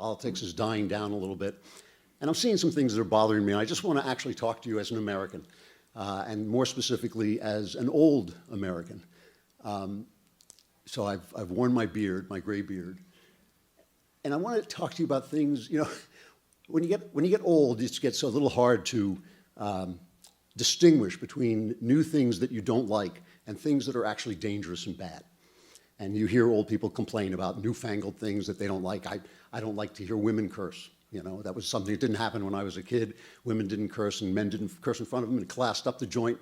politics is dying down a little bit. And I'm seeing some things that are bothering me. I just want to actually talk to you as an American, and more specifically as an old American. So I've worn my beard, my gray beard. And I want to talk to you about things, you know, when you get old, it gets a little hard to distinguish between new things that you don't like and things that are actually dangerous and bad. And you hear old people complain about newfangled things that they don't like. I don't like to hear women curse. You know, that was something that didn't happen when I was a kid. Women didn't curse and men didn't curse in front of them and classed up the joint.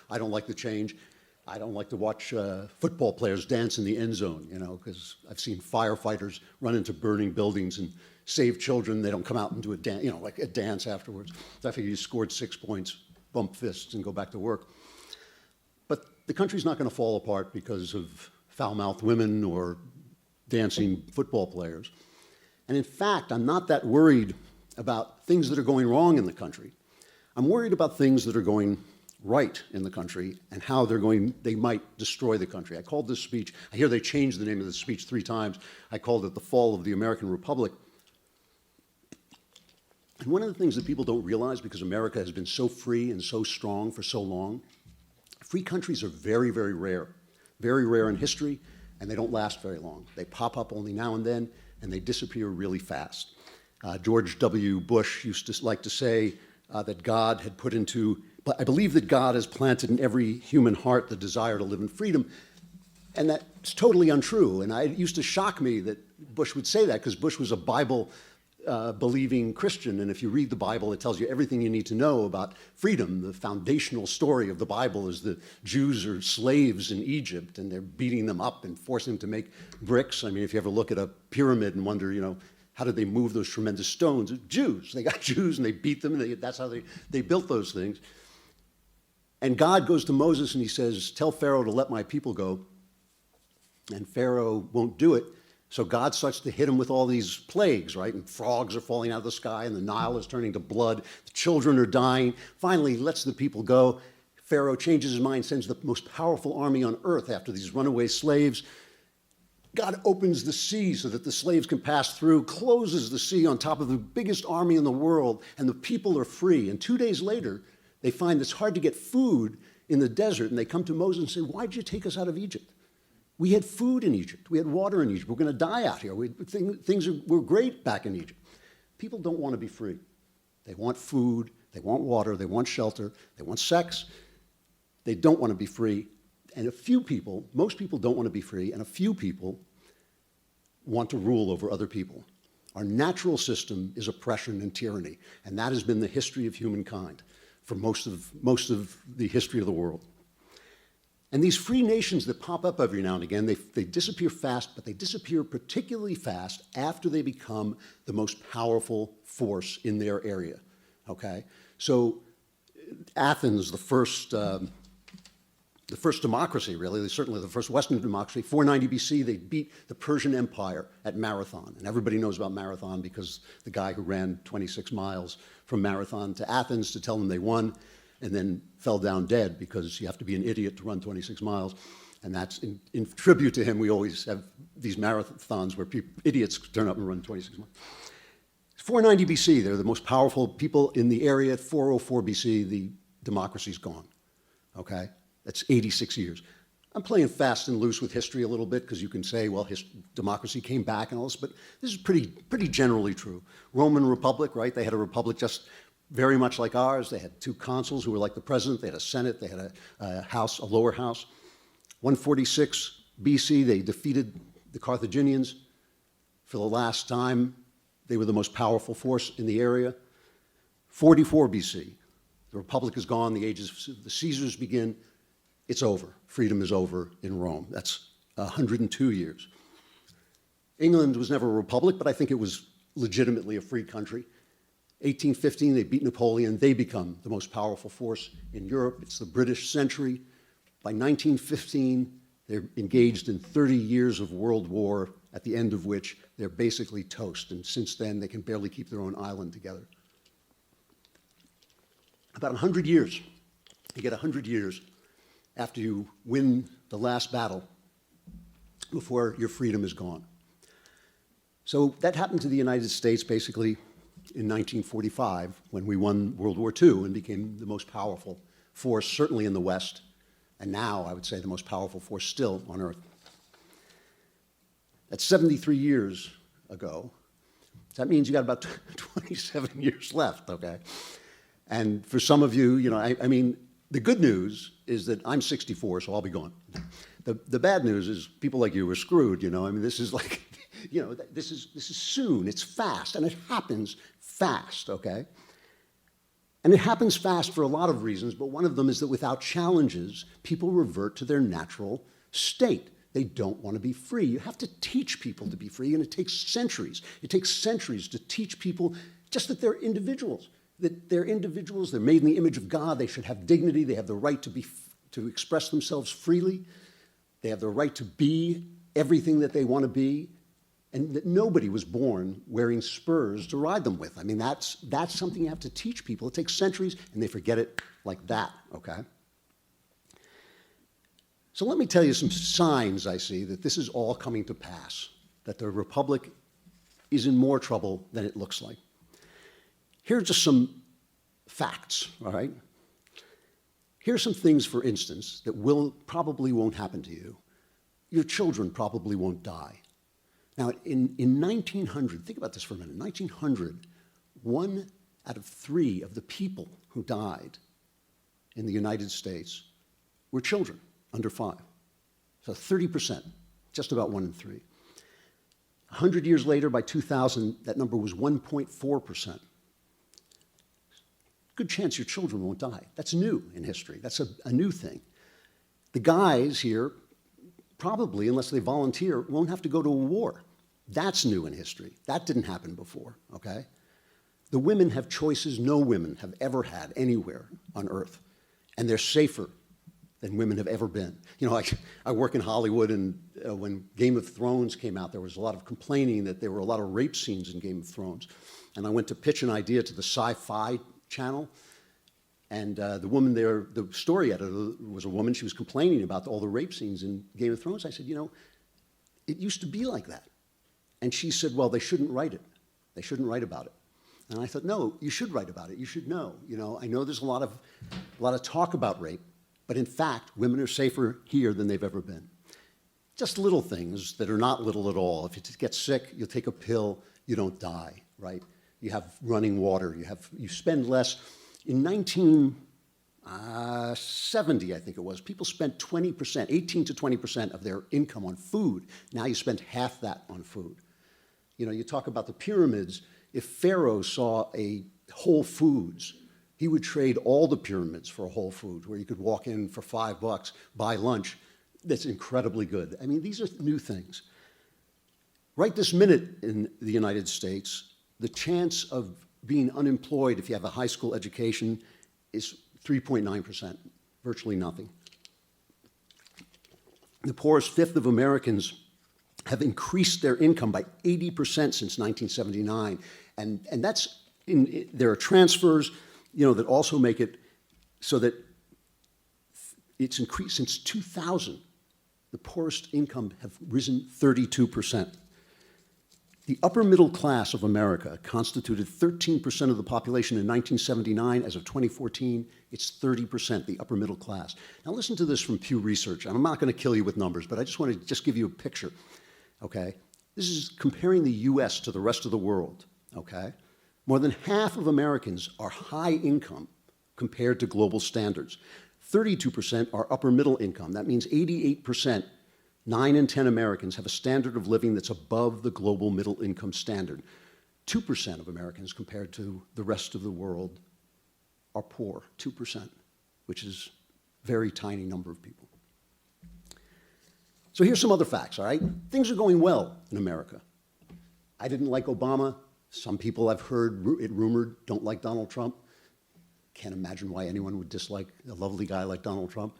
I don't like the change. I don't like to watch football players dance in the end zone, you know, because I've seen firefighters run into burning buildings and save children. They don't come out and do a dance, you know, like a dance afterwards. So I figure you scored 6 points, bump fists, and go back to work. But the country's not going to fall apart because of foul-mouthed women or dancing football players. And in fact, I'm not that worried about things that are going wrong in the country. I'm worried about things that are going right in the country and how they might destroy the country. I called this speech, I hear they changed the name of the speech 3 times. I called it The Fall of the American Republic. And one of the things that people don't realize, because America has been so free and so strong for so long, free countries are very, very rare in history, and they don't last very long. They pop up only now and then, and they disappear really fast. George W. Bush used to like to say that God had put into, but I believe that God has planted in every human heart the desire to live in freedom, and that's totally untrue. And it used to shock me that Bush would say that, because Bush was a Bible believing Christian, and if you read the Bible, it tells you everything you need to know about freedom. The foundational story of the Bible is the Jews are slaves in Egypt, and they're beating them up and forcing them to make bricks. I mean, if you ever look at a pyramid and wonder, you know, how did they move those tremendous stones? Jews. They got Jews, and they beat them, and that's how they built those things. And God goes to Moses, and he says, tell Pharaoh to let my people go. And Pharaoh won't do it. So God starts to hit him with all these plagues, right? And frogs are falling out of the sky, and the Nile is turning to blood. The children are dying. Finally, he lets the people go. Pharaoh changes his mind, sends the most powerful army on earth after these runaway slaves. God opens the sea so that the slaves can pass through, closes the sea on top of the biggest army in the world, and the people are free. And 2 days later, they find it's hard to get food in the desert, and they come to Moses and say, why did you take us out of Egypt? We had food in Egypt. We had water in Egypt. We're going to die out here. Things were great back in Egypt. People don't want to be free. They want food. They want water. They want shelter. They want sex. They don't want to be free. And a few people, most people don't want to be free, and a few people want to rule over other people. Our natural system is oppression and tyranny, and that has been the history of humankind for most of the history of the world. And these free nations that pop up every now and again, they disappear fast, but they disappear particularly fast after they become the most powerful force in their area, okay? So Athens, the first democracy, really, certainly the first Western democracy, 490 BC, they beat the Persian Empire at Marathon. And everybody knows about Marathon because the guy who ran 26 miles from Marathon to Athens to tell them they won, and then fell down dead because you have to be an idiot to run 26 miles. And that's in tribute to him, we always have these marathons where idiots turn up and run 26 miles. 490 BC, they're the most powerful people in the area. 404 BC, the democracy's gone, okay? That's 86 years. I'm playing fast and loose with history a little bit because you can say, well, democracy came back and all this, but this is pretty generally true. Roman Republic, right? They had a republic just very much like ours. They had 2 consuls who were like the president. They had a senate. They had a house, a lower house. 146 BC, they defeated the Carthaginians. For the last time, they were the most powerful force in the area. 44 BC, the republic is gone. The ages of the Caesars begin. It's over. Freedom is over in Rome. That's 102 years. England was never a republic, but I think it was legitimately a free country. 1815, they beat Napoleon. They become the most powerful force in Europe. It's the British century. By 1915, they're engaged in 30 years of world war, at the end of which they're basically toast. And since then, they can barely keep their own island together. About 100 years, you get 100 years after you win the last battle before your freedom is gone. So that happened to the United States basically in 1945 when we won World War II and became the most powerful force, certainly in the West, and now I would say the most powerful force still on Earth. That's 73 years ago. That means you got about 27 years left, okay? And for some of you, I mean, the good news is that I'm 64, so I'll be gone. The bad news is people like you are screwed, I mean, this is like, this is soon, it's fast, and it happens fast, okay? And it happens fast for a lot of reasons, but one of them is that without challenges, people revert to their natural state. They don't want to be free. You have to teach people to be free, and it takes centuries. It takes centuries to teach people just that they're individuals, they're made in the image of God, they should have dignity, they have the right to express themselves freely, they have the right to be everything that they want to be, and that nobody was born wearing spurs to ride them with. I mean, that's something you have to teach people. It takes centuries, and they forget it like that, okay? So let me tell you some signs I see that this is all coming to pass, that the Republic is in more trouble than it looks like. Here are just some facts, all right? Here are some things, for instance, that probably won't happen to you. Your children probably won't die. Now, in 1900, think about this for a minute. In 1900, 1 out of 3 of the people who died in the United States were children under 5. So 30%, just about 1 in 3. 100 years later, by 2000, that number was 1.4%. Good chance your children won't die. That's new in history. That's a new thing. The guys here, probably, unless they volunteer, won't have to go to a war. That's new in history. That didn't happen before, okay? The women have choices no women have ever had anywhere on Earth, and they're safer than women have ever been. I work in Hollywood, and when Game of Thrones came out, there was a lot of complaining that there were a lot of rape scenes in Game of Thrones. And I went to pitch an idea to the Sci-Fi channel, and the woman there, the story editor was a woman. She was complaining about all the rape scenes in Game of Thrones. I said, it used to be like that. And she said, well, they shouldn't write it. They shouldn't write about it. And I thought, no, you should write about it. You should know. I know there's a lot of talk about rape, but in fact, women are safer here than they've ever been. Just little things that are not little at all. If you get sick, you take a pill, you don't die, right? You have running water. You spend less. In 1970, I think it was, people spent 20%, 18 to 20% of their income on food. Now you spend half that on food. You talk about the pyramids. If Pharaoh saw a Whole Foods, he would trade all the pyramids for a Whole Foods, where you could walk in for $5, buy lunch. That's incredibly good. I mean, these are new things. Right this minute in the United States, the chance of being unemployed if you have a high school education is 3.9%, virtually nothing. The poorest fifth of Americans have increased their income by 80% since 1979. And that's, there are transfers, that also make it so that it's increased since 2000. The poorest income have risen 32%. The upper middle class of America constituted 13% of the population in 1979. As of 2014, it's 30%, the upper middle class. Now listen to this from Pew Research. I'm not going to kill you with numbers, but I just want to give you a picture, okay? This is comparing the US to the rest of the world, okay? More than half of Americans are high income compared to global standards. 32% are upper middle income. That means 88%, 9 in 10 Americans have a standard of living that's above the global middle income standard. 2% of Americans compared to the rest of the world are poor, 2%, which is a very tiny number of people. So here's some other facts, all right? Things are going well in America. I didn't like Obama. Some people I've heard it rumored don't like Donald Trump. Can't imagine why anyone would dislike a lovely guy like Donald Trump.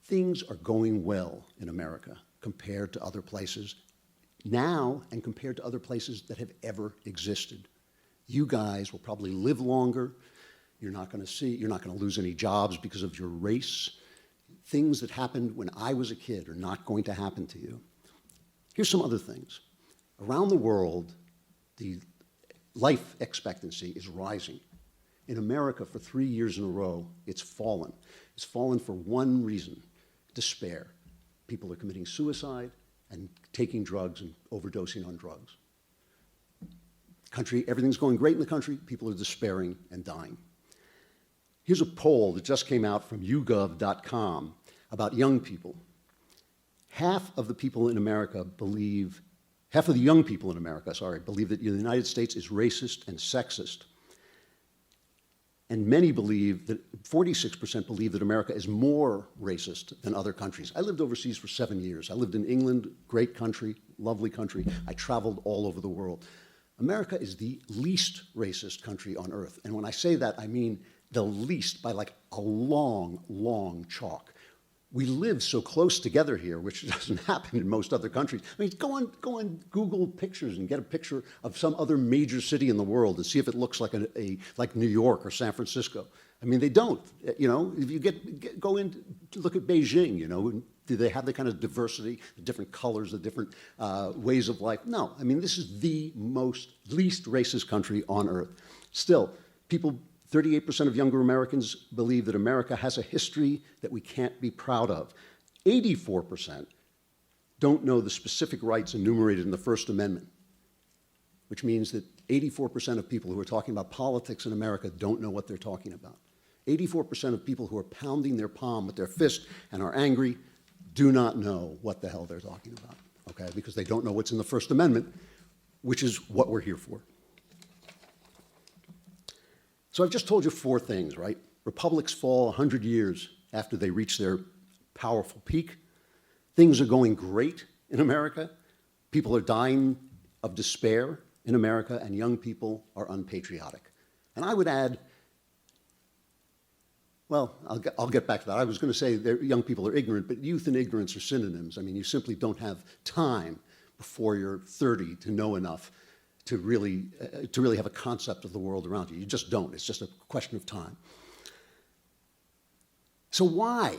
Things are going well in America compared to other places now and compared to other places that have ever existed. You guys will probably live longer. You're not going to lose any jobs because of your race. Things that happened when I was a kid are not going to happen to you. Here's some other things. Around the world, the life expectancy is rising. In America, for 3 years in a row, it's fallen. It's fallen for one reason: despair. People are committing suicide and taking drugs and overdosing on drugs. Everything's going great in the country. People are despairing and dying. Here's a poll that just came out from YouGov.com about young people. Half of the young people in America believe that the United States is racist and sexist. And many believe that, 46% believe that America is more racist than other countries. I lived overseas for 7 years. I lived in England, great country, lovely country. I traveled all over the world. America is the least racist country on earth. And when I say that, I mean the least by like a long, long chalk. We live so close together here, which doesn't happen in most other countries. I mean, go on Google Pictures and get a picture of some other major city in the world and see if it looks like like New York or San Francisco. I mean, they don't. You know, if you go in to look at Beijing, you know, do they have the kind of diversity, the different colors, the different ways of life? No. I mean, this is the least racist country on earth. Still, 38% of younger Americans believe that America has a history that we can't be proud of. 84% don't know the specific rights enumerated in the First Amendment, which means that 84% of people who are talking about politics in America don't know what they're talking about. 84% of people who are pounding their palm with their fist and are angry do not know what the hell they're talking about, okay? Because they don't know what's in the First Amendment, which is what we're here for. So I've just told you 4 things, right? Republics fall 100 years after they reach their powerful peak. Things are going great in America. People are dying of despair in America, and young people are unpatriotic. And I would add, well, I'll get back to that. I was going to say that young people are ignorant, but youth and ignorance are synonyms. I mean, you simply don't have time before you're 30 to know enough to really have a concept of the world around you. You just don't. It's just a question of time. So why?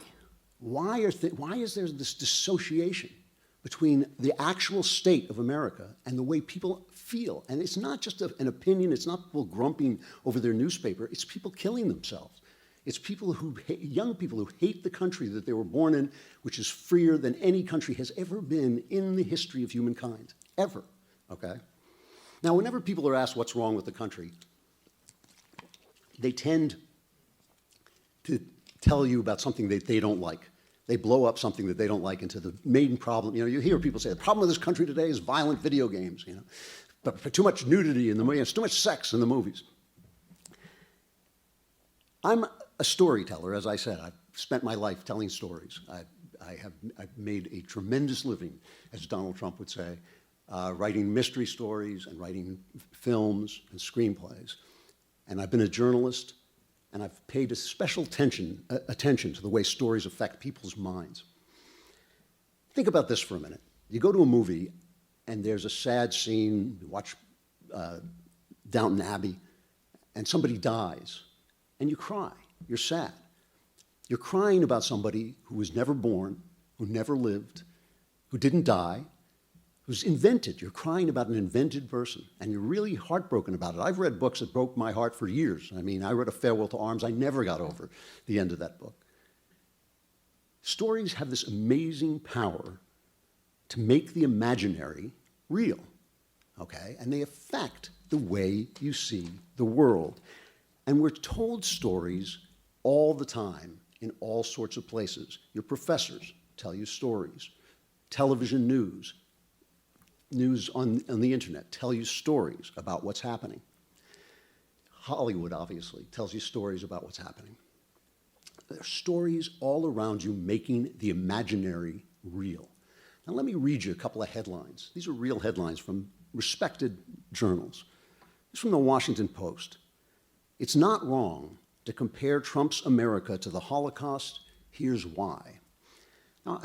Why is there this dissociation between the actual state of America and the way people feel? And it's not just an opinion. It's not people grumping over their newspaper. It's people killing themselves. It's young people who hate the country that they were born in, which is freer than any country has ever been in the history of humankind, ever, okay? Now, whenever people are asked what's wrong with the country, they tend to tell you about something that they don't like. They blow up something that they don't like into the main problem. You know, you hear people say, the problem with this country today is violent video games, you know, but too much nudity in the movies, too much sex in the movies. I'm a storyteller, as I said. I've spent my life telling stories. I've made a tremendous living, as Donald Trump would say, writing mystery stories and writing films and screenplays. And I've been a journalist, and I've paid a special attention to the way stories affect people's minds. Think about this for a minute. You go to a movie, and there's a sad scene. You watch Downton Abbey, and somebody dies, and you cry. You're sad. You're crying about somebody who was never born, who never lived, who didn't die, who's invented. You're crying about an invented person, and you're really heartbroken about it. I've read books that broke my heart for years. I mean, I read A Farewell to Arms. I never got over the end of that book. Stories have this amazing power to make the imaginary real, okay? And they affect the way you see the world. And we're told stories all the time in all sorts of places. Your professors tell you stories. Television news on the internet tell you stories about what's happening. Hollywood, obviously, tells you stories about what's happening. There are stories all around you making the imaginary real. Now let me read you a couple of headlines. These are real headlines from respected journals. This is from the Washington Post. It's not wrong to compare Trump's America to the Holocaust. Here's why. Now,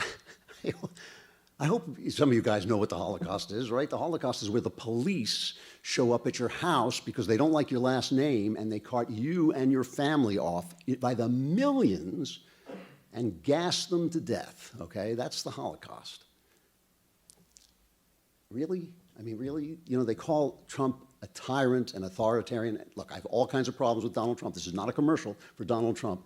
I hope some of you guys know what the Holocaust is, right? The Holocaust is where the police show up at your house because they don't like your last name, and they cart you and your family off by the millions and gas them to death, okay? That's the Holocaust. Really? I mean, really? You know, they call Trump a tyrant and authoritarian. Look, I have all kinds of problems with Donald Trump. This is not a commercial for Donald Trump.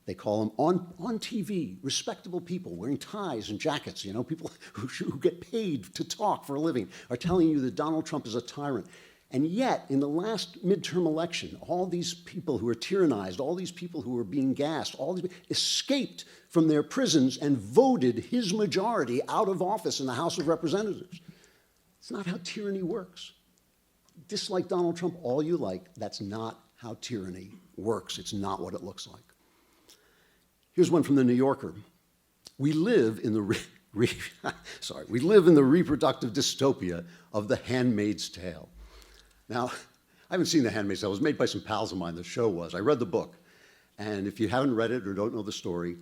They call him on TV, respectable people wearing ties and jackets, you know, people who get paid to talk for a living are telling you that Donald Trump is a tyrant. And yet, in the last midterm election, all these people who were tyrannized, all these people who were being gassed, all these escaped from their prisons and voted his majority out of office in the House of Representatives. It's not how tyranny works. Dislike Donald Trump all you like. That's not how tyranny works. It's not what it looks like. Here's one from the New Yorker. We live in the reproductive dystopia of The Handmaid's Tale. Now, I haven't seen The Handmaid's Tale. It was made by some pals of mine. The show was. I read the book. And if you haven't read it or don't know the story,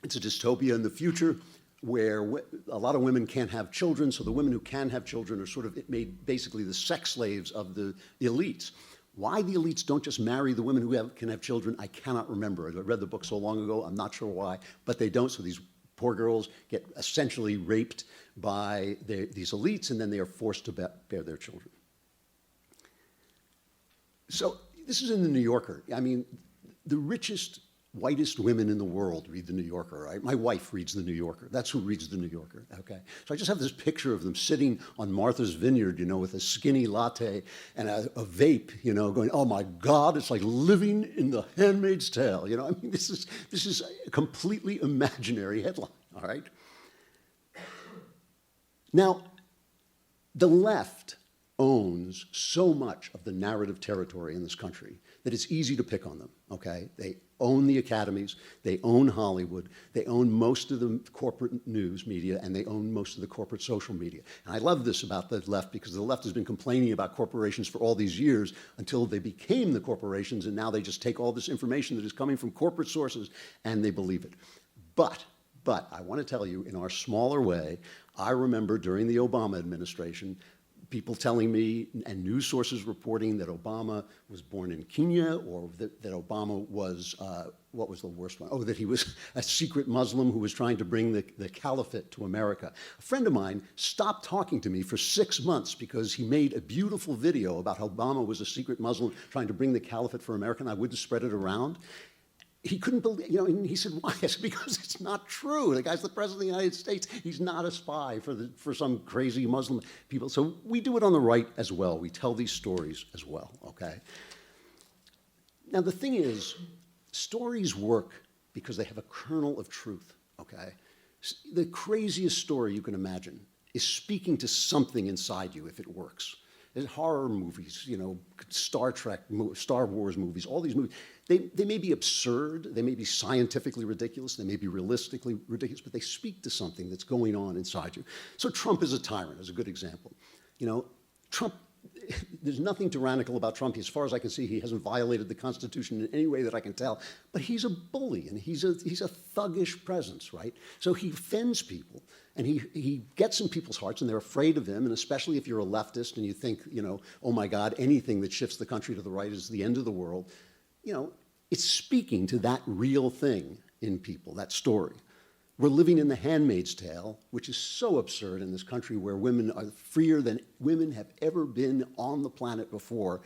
it's a dystopia in the future where a lot of women can't have children, so the women who can have children are sort of made basically the sex slaves of the elites. Why the elites don't just marry the women who can have children, I cannot remember. I read the book so long ago, I'm not sure why, but they don't, so these poor girls get essentially raped by these elites, and then they are forced to bear their children. So this is in the New Yorker. I mean, the richest, whitest women in the world read the New Yorker, right? My wife reads the New Yorker. That's who reads the New Yorker, okay? So I just have this picture of them sitting on Martha's Vineyard, you know, with a skinny latte and a vape, you know, going, oh my God, it's like living in The Handmaid's Tale, you know? I mean, this is a completely imaginary headline, all right? Now, the left owns so much of the narrative territory in this country that it's easy to pick on them, okay? They own the academies, they own Hollywood, they own most of the corporate news media, and they own most of the corporate social media. And I love this about the left because the left has been complaining about corporations for all these years until they became the corporations, and now they just take all this information that is coming from corporate sources and they believe it. But I want to tell you, in our smaller way, I remember during the Obama administration, people telling me and news sources reporting that Obama was born in Kenya, or that Obama was, what was the worst one? Oh, that he was a secret Muslim who was trying to bring the caliphate to America. A friend of mine stopped talking to me for 6 months because he made a beautiful video about how Obama was a secret Muslim trying to bring the caliphate for America, and I wouldn't spread it around. He couldn't believe, you know, and he said, why? I said, because it's not true. The guy's the president of the United States. He's not a spy for some crazy Muslim people. So we do it on the right as well. We tell these stories as well, okay? Now, the thing is, stories work because they have a kernel of truth, okay? The craziest story you can imagine is speaking to something inside you if it works. There's horror movies, you know, Star Trek, Star Wars movies, all these movies. They may be absurd, they may be scientifically ridiculous, they may be realistically ridiculous, but they speak to something that's going on inside you. So Trump is a tyrant, is a good example. You know, Trump, there's nothing tyrannical about Trump. As far as I can see, he hasn't violated the Constitution in any way that I can tell, but he's a bully and he's a thuggish presence, right? So he offends people and he gets in people's hearts and they're afraid of him, and especially if you're a leftist and you think, you know, oh my God, anything that shifts the country to the right is the end of the world. You know, it's speaking to that real thing in people, that story. We're living in The Handmaid's Tale, which is so absurd in this country where women are freer than women have ever been on the planet before.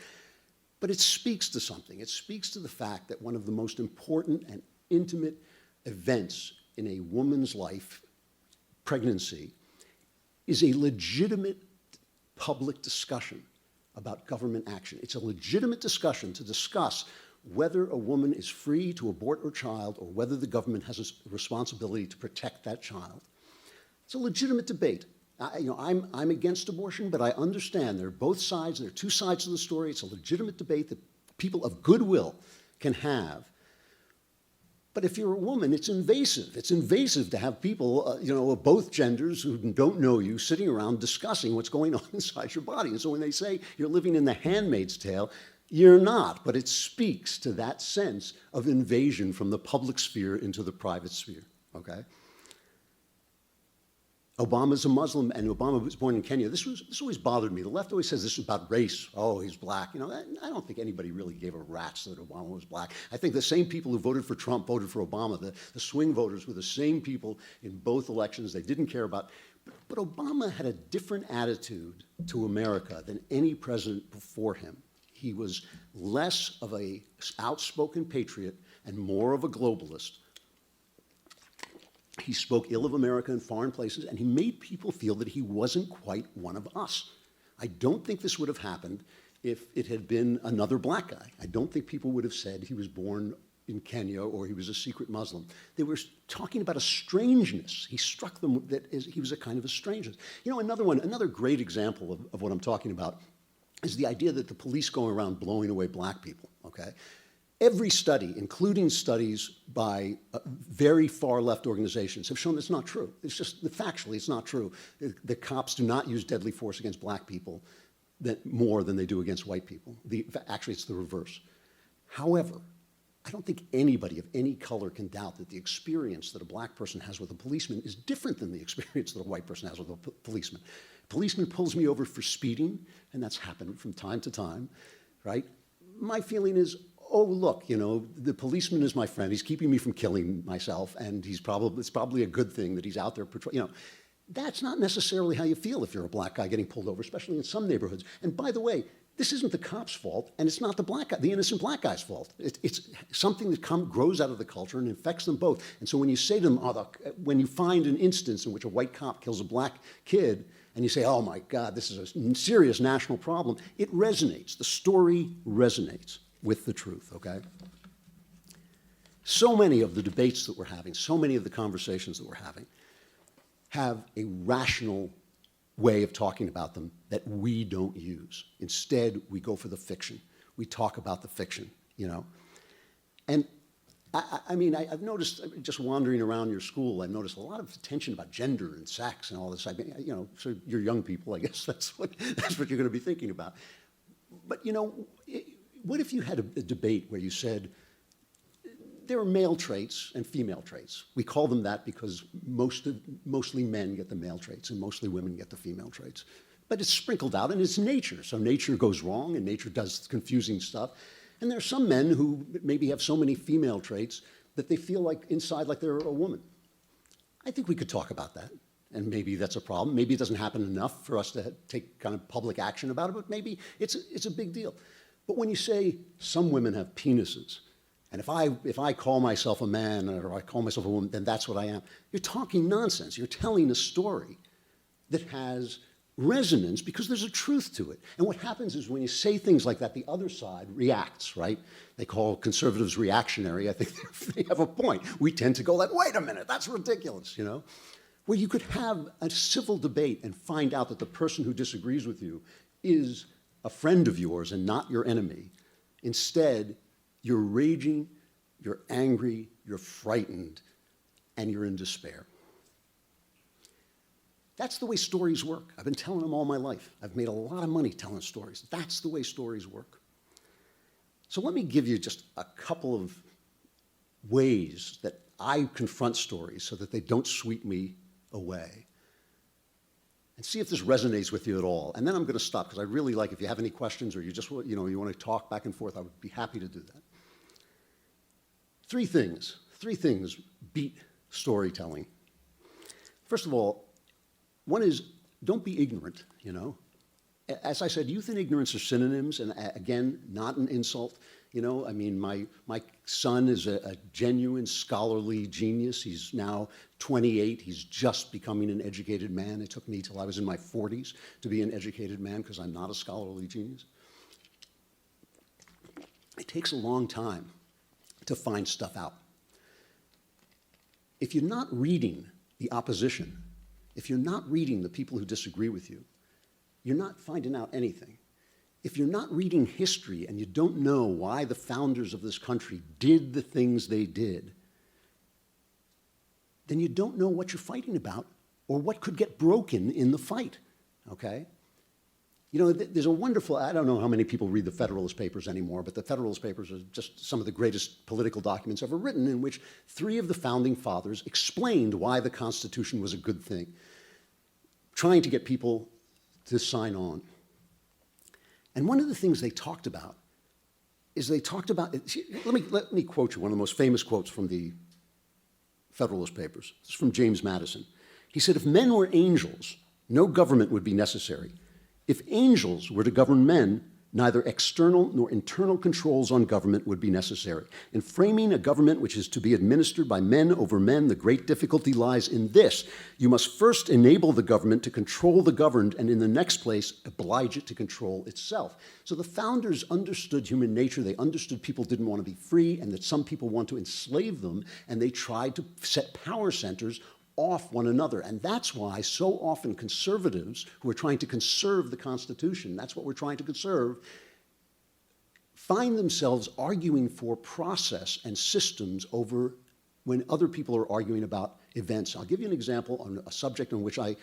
But it speaks to something. It speaks to the fact that one of the most important and intimate events in a woman's life, pregnancy, is a legitimate public discussion about government action. It's a legitimate discussion to discuss whether a woman is free to abort her child or whether the government has a responsibility to protect that child. It's a legitimate debate. I'm against abortion, but I understand there are both sides. There are two sides to the story. It's a legitimate debate that people of goodwill can have. But if you're a woman, it's invasive. It's invasive to have people, of both genders who don't know you sitting around discussing what's going on inside your body. And so when they say you're living in The Handmaid's Tale, you're not, but it speaks to that sense of invasion from the public sphere into the private sphere, okay? Obama's a Muslim, and Obama was born in Kenya. This always bothered me. The left always says this is about race. Oh, he's black. You know, I don't think anybody really gave a rat's that Obama was black. I think the same people who voted for Trump voted for Obama. The swing voters were the same people in both elections. They didn't care about. But Obama had a different attitude to America than any president before him. He was less of an outspoken patriot and more of a globalist. He spoke ill of America in foreign places, and he made people feel that he wasn't quite one of us. I don't think this would have happened if it had been another black guy. I don't think people would have said he was born in Kenya or he was a secret Muslim. They were talking about a strangeness. He struck them that he was a kind of a strangeness. You know, another great example of what I'm talking about is the idea that the police go around blowing away black people, okay? Every study, including studies by very far left organizations, have shown that's not true. It's just, factually, it's not true. The cops do not use deadly force against black people more than they do against white people. Actually, it's the reverse. However, I don't think anybody of any color can doubt that the experience that a black person has with a policeman is different than the experience that a white person has with a policeman. A policeman pulls me over for speeding, and that's happened from time to time, right? My feeling is, oh, look, you know, the policeman is my friend. He's keeping me from killing myself, and it's probably a good thing that he's out there patrolling. You know, that's not necessarily how you feel if you're a black guy getting pulled over, especially in some neighborhoods. And by the way, this isn't the cop's fault, and it's not the innocent black guy's fault. It's something that grows out of the culture and infects them both. And so when you say to them, when you find an instance in which a white cop kills a black kid, and you say, oh my God, this is a serious national problem, it resonates. The story resonates with the truth, okay? So many of the debates that we're having, so many of the conversations that we're having, have a rational way of talking about them that we don't use. Instead, we go for the fiction. We talk about the fiction, you know? And I mean, I've noticed, just wandering around your school, I've noticed a lot of attention about gender and sex and all this. I mean, you know, so you're young people, I guess that's what you're going to be thinking about. But, you know, what if you had a debate where you said, there are male traits and female traits. We call them that because mostly men get the male traits and mostly women get the female traits. But it's sprinkled out and it's nature. So nature goes wrong and nature does confusing stuff. And there are some men who maybe have so many female traits that they feel like inside like they're a woman. I think we could talk about that. And maybe that's a problem. Maybe it doesn't happen enough for us to take kind of public action about it, but maybe it's a big deal. But when you say some women have penises, and if I call myself a man or I call myself a woman, then that's what I am, you're talking nonsense. You're telling a story that has resonance because there's a truth to it. And what happens is when you say things like that, the other side reacts, right? They call conservatives reactionary. I think they have a point. We tend to go like, wait a minute, that's ridiculous, you know? Where you could have a civil debate and find out that the person who disagrees with you is a friend of yours and not your enemy. Instead, you're raging, you're angry, you're frightened, and you're in despair. That's the way stories work. I've been telling them all my life. I've made a lot of money telling stories. That's the way stories work. So let me give you just a couple of ways that I confront stories so that they don't sweep me away. And see if this resonates with you at all. And then I'm going to stop because I really like, if you have any questions or you just, you know, you want to talk back and forth, I would be happy to do that. Three things beat storytelling. First of all, one is don't be ignorant, you know. As I said, youth and ignorance are synonyms, and again, not an insult. You know, I mean, my son is a genuine scholarly genius. He's now 28. He's just becoming an educated man. It took me till I was in my 40s to be an educated man because I'm not a scholarly genius. It takes a long time to find stuff out. If you're not reading the opposition, if you're not reading the people who disagree with you, you're not finding out anything. If you're not reading history and you don't know why the founders of this country did the things they did, then you don't know what you're fighting about or what could get broken in the fight, okay? You know, there's a wonderful, I don't know how many people read the Federalist Papers anymore, but the Federalist Papers are just some of the greatest political documents ever written, in which 3 of the founding fathers explained why the Constitution was a good thing, trying to get people to sign on. And one of the things they talked about is let me quote you one of the most famous quotes from the Federalist Papers. This is from James Madison. He said, if men were angels, no government would be necessary. If angels were to govern men, neither external nor internal controls on government would be necessary. In framing a government which is to be administered by men over men, the great difficulty lies in this. You must first enable the government to control the governed, and in the next place, oblige it to control itself. So the founders understood human nature. They understood people didn't want to be free and that some people want to enslave them, and they tried to set power centers off one another. And that's why so often conservatives who are trying to conserve the Constitution, that's what we're trying to conserve, find themselves arguing for process and systems over when other people are arguing about events. I'll give you an example on a subject on which I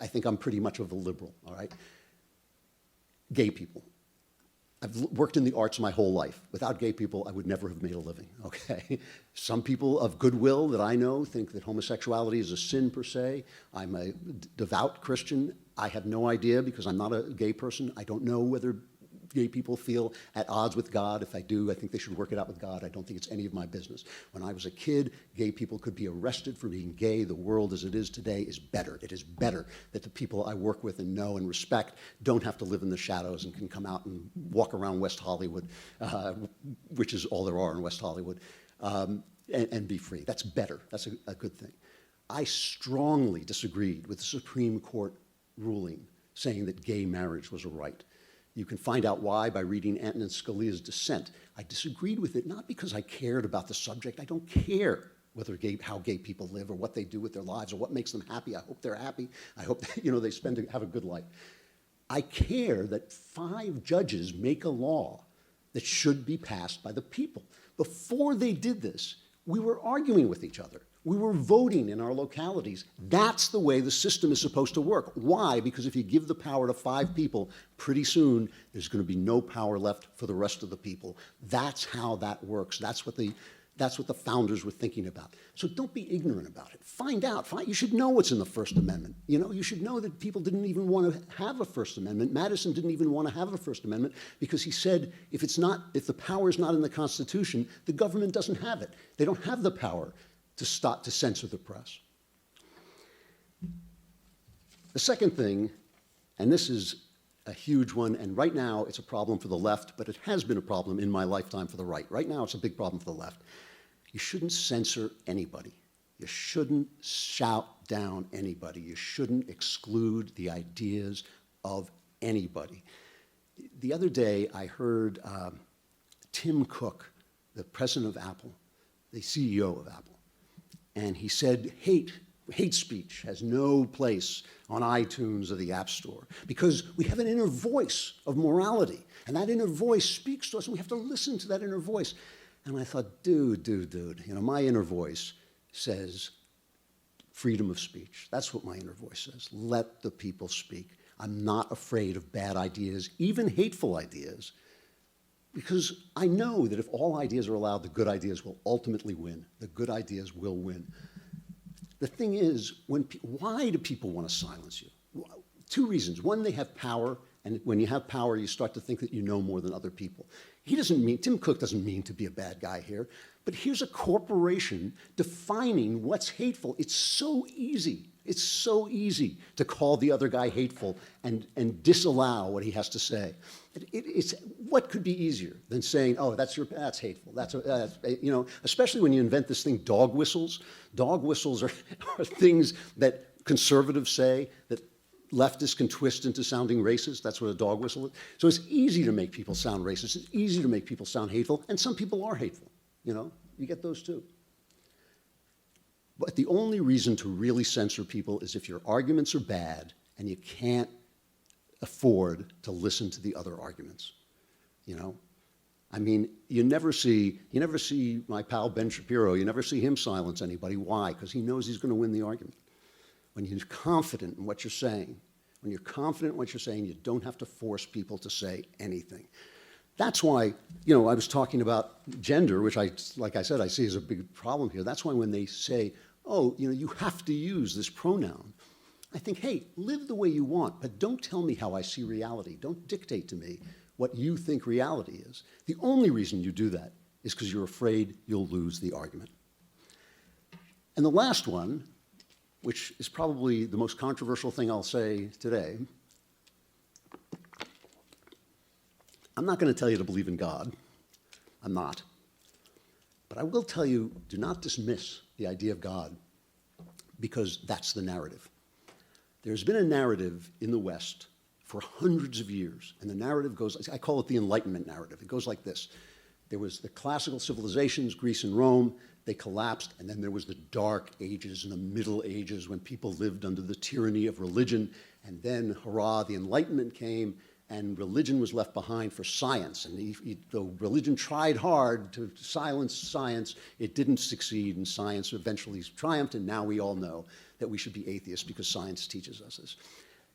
think I'm pretty much of a liberal, all right? Gay people. I've worked in the arts my whole life. Without gay people, I would never have made a living, okay? Some people of goodwill that I know think that homosexuality is a sin per se. I'm a devout Christian. I have no idea because I'm not a gay person. I don't know whether gay people feel at odds with God. If I do, I think they should work it out with God. I don't think it's any of my business. When I was a kid, gay people could be arrested for being gay. The world as it is today is better. It is better that the people I work with and know and respect don't have to live in the shadows and can come out and walk around West Hollywood, which is all there are in West Hollywood, and be free. That's better. That's a good thing. I strongly disagreed with the Supreme Court ruling saying that gay marriage was a right. You can find out why by reading Antonin Scalia's dissent. I disagreed with it not because I cared about the subject. I don't care how gay people live or what they do with their lives or what makes them happy. I hope they're happy. I hope they have a good life. I care that 5 judges make a law that should be passed by the people. Before they did this, we were arguing with each other. We were voting in our localities. That's the way the system is supposed to work. Why? Because if you give the power to 5 people, pretty soon there's going to be no power left for the rest of the people. That's how that works. That's what the founders were thinking about. So don't be ignorant about it. Find out. You should know what's in the First Amendment. You should know that people didn't even want to have a First Amendment. Madison didn't even want to have a First Amendment because he said if the power is not in the Constitution, the government doesn't have it. They don't have the power to censor the press. The second thing, and this is a huge one, and right now it's a problem for the left, but it has been a problem in my lifetime for the right. Right now it's a big problem for the left. You shouldn't censor anybody. You shouldn't shout down anybody. You shouldn't exclude the ideas of anybody. The other day I heard Tim Cook, the president of Apple, the CEO of Apple, and he said hate speech has no place on iTunes or the App Store because we have an inner voice of morality, and that inner voice speaks to us, and we have to listen to that inner voice. And I thought, dude, my inner voice says freedom of speech. That's what my inner voice says. Let the people speak. I'm not afraid of bad ideas, even hateful ideas, because I know that if all ideas are allowed, the good ideas will ultimately win. The good ideas will win. The thing is, why do people want to silence you? 2 reasons. One, they have power, and when you have power, you start to think that you know more than other people. Tim Cook doesn't mean to be a bad guy here, but here's a corporation defining what's hateful. It's so easy. It's so easy to call the other guy hateful and disallow what he has to say. What could be easier than saying, "Oh, that's hateful." Especially when you invent this thing, dog whistles. Dog whistles are things that conservatives say that leftists can twist into sounding racist. That's what a dog whistle is. So it's easy to make people sound racist. It's easy to make people sound hateful, and some people are hateful. You get those too. But the only reason to really censor people is if your arguments are bad and you can't afford to listen to the other arguments. You never see my pal Ben Shapiro, you never see him silence anybody. Why? Because he knows he's going to win the argument. When you're confident in what you're saying, you don't have to force people to say anything. That's why, I was talking about gender, which like I said, I see as a big problem here. That's why when they say, you have to use this pronoun, I think, hey, live the way you want, but don't tell me how I see reality. Don't dictate to me what you think reality is. The only reason you do that is because you're afraid you'll lose the argument. And the last one, which is probably the most controversial thing I'll say today. I'm not going to tell you to believe in God. I'm not. But I will tell you, do not dismiss the idea of God, because that's the narrative. There's been a narrative in the West for hundreds of years, and the narrative goes, I call it the Enlightenment narrative. It goes like this. There was the classical civilizations, Greece and Rome, they collapsed, and then there was the Dark Ages and the Middle Ages when people lived under the tyranny of religion, and then, hurrah, the Enlightenment came, and religion was left behind for science. And though religion tried hard to silence science, it didn't succeed, and science eventually triumphed, and now we all know that we should be atheists because science teaches us this.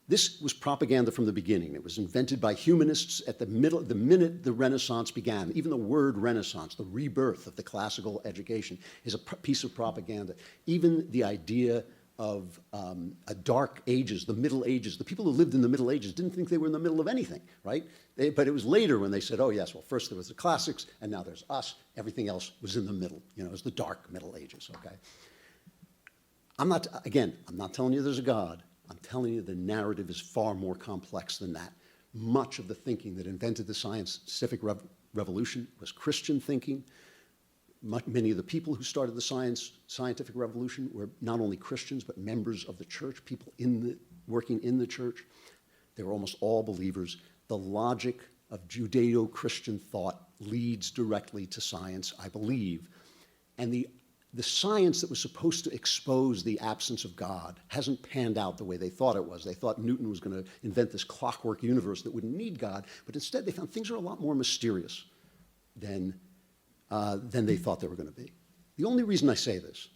This was propaganda from the beginning. It was invented by humanists at the minute the Renaissance began. Even the word Renaissance, the rebirth of the classical education, is a piece of propaganda. Even the idea of a Dark Ages, the Middle Ages, the people who lived in the Middle Ages didn't think they were in the middle of anything, right? But it was later when they said, oh yes, well first there was the classics, and now there's us. Everything else was in the middle. You know, it was the Dark Middle Ages, okay? I'm not telling you there's a God. I'm telling you the narrative is far more complex than that. Much of the thinking that invented the scientific revolution was Christian thinking. Many of the people who started the scientific revolution were not only Christians, but members of the church, people working in the church. They were almost all believers. The logic of Judeo-Christian thought leads directly to science, I believe. And the science that was supposed to expose the absence of God hasn't panned out the way they thought it was. They thought Newton was going to invent this clockwork universe that wouldn't need God, but instead they found things are a lot more mysterious than they thought they were going to be. The only reason I say this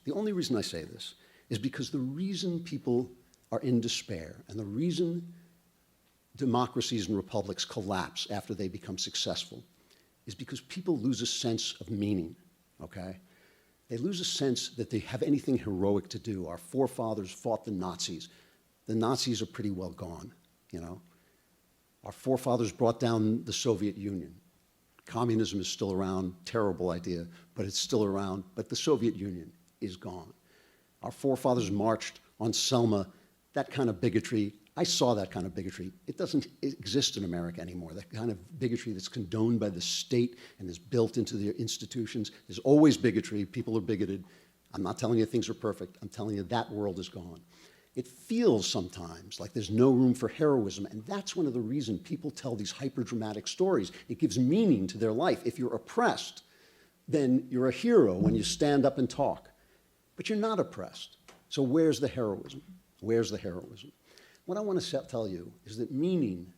is because the reason people are in despair and the reason democracies and republics collapse after they become successful is because people lose a sense of meaning, okay? They lose a sense that they have anything heroic to do. Our forefathers fought the Nazis. The Nazis are pretty well gone, you know. Our forefathers brought down the Soviet Union. Communism is still around, terrible idea, but it's still around, but the Soviet Union is gone. Our forefathers marched on Selma. That kind of bigotry, I saw that kind of bigotry. It doesn't exist in America anymore, that kind of bigotry that's condoned by the state and is built into their institutions. There's always bigotry. People are bigoted. I'm not telling you things are perfect. I'm telling you that world is gone. It feels sometimes like there's no room for heroism, and that's one of the reasons people tell these hyper-dramatic stories. It gives meaning to their life. If you're oppressed, then you're a hero when you stand up and talk. But you're not oppressed. So where's the heroism? Where's the heroism? What I want to tell you is that meaning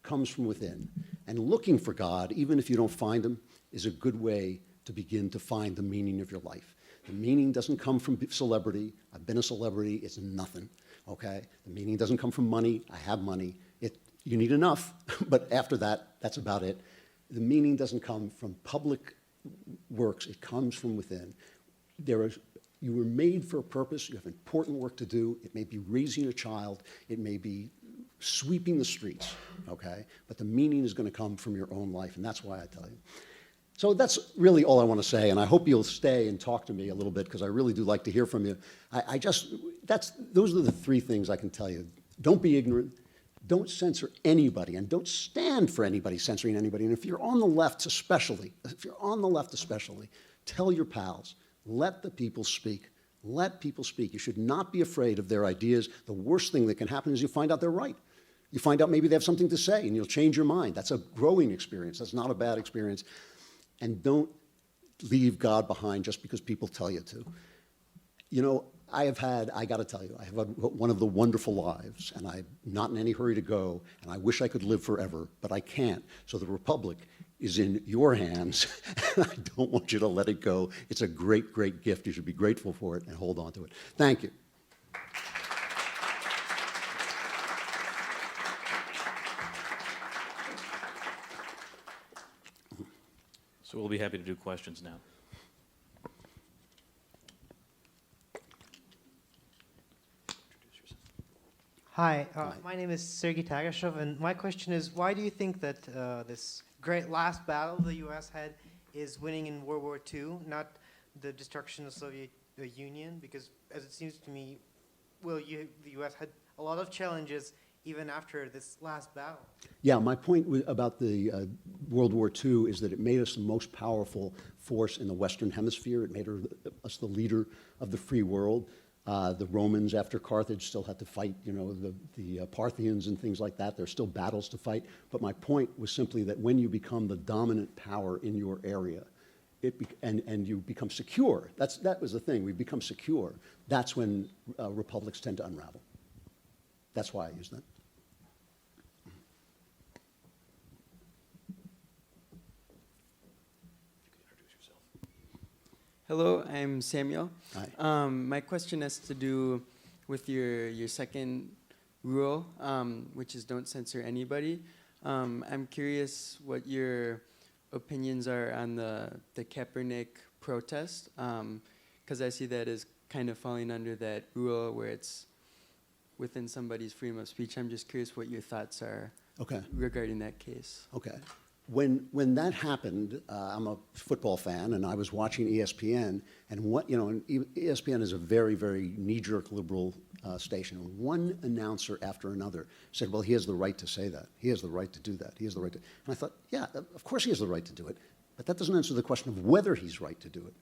comes from within. And looking for God, even if you don't find him, is a good way to begin to find the meaning of your life. The meaning doesn't come from celebrity. I've been a celebrity. It's nothing, okay? The meaning doesn't come from money. I have money. You need enough, but after that, that's about it. The meaning doesn't come from public works. It comes from within. You were made for a purpose. You have important work to do. It may be raising a child. It may be sweeping the streets, okay? But the meaning is going to come from your own life, and that's why I tell you. So that's really all I want to say, and I hope you'll stay and talk to me a little bit, because I really do like to hear from you. Those are the three things I can tell you. Don't be ignorant. Don't censor anybody, and don't stand for anybody censoring anybody. And if you're on the left especially, tell your pals, let the people speak. Let people speak. You should not be afraid of their ideas. The worst thing that can happen is you find out they're right. You find out maybe they have something to say, and you'll change your mind. That's a growing experience. That's not a bad experience. And don't leave God behind just because people tell you to. You know, I got to tell you, I have one of the wonderful lives, and I'm not in any hurry to go, and I wish I could live forever, but I can't. So the Republic is in your hands, and I don't want you to let it go. It's a great, great gift. You should be grateful for it and hold on to it. Thank you. So we'll be happy to do questions now. Hi, my name is Sergei Tagashov, and my question is, why do you think that this great last battle the U.S. had is winning in World War II, not the destruction of the Soviet Union? Because as it seems to me, the U.S. had a lot of challenges even after this last battle. Yeah, my point about the World War II is that it made us the most powerful force in the Western Hemisphere. It made us the leader of the free world. The Romans, after Carthage, still had to fight, the Parthians and things like that. There's still battles to fight. But my point was simply that when you become the dominant power in your area, and you become secure, that was the thing, we become secure, that's when republics tend to unravel. That's why I use that. Hello, I'm Samuel. Hi. My question has to do with your second rule, which is don't censor anybody. I'm curious what your opinions are on the Kaepernick protest, because I see that as kind of falling under that rule where it's within somebody's freedom of speech. I'm just curious what your thoughts are regarding that case. Okay. When that happened, I'm a football fan, and I was watching ESPN, and ESPN is a very, very knee-jerk liberal station. One announcer after another said, well, he has the right to say that. He has the right to do that. He has the right to. And I thought, yeah, of course he has the right to do it, but that doesn't answer the question of whether he's right to do it.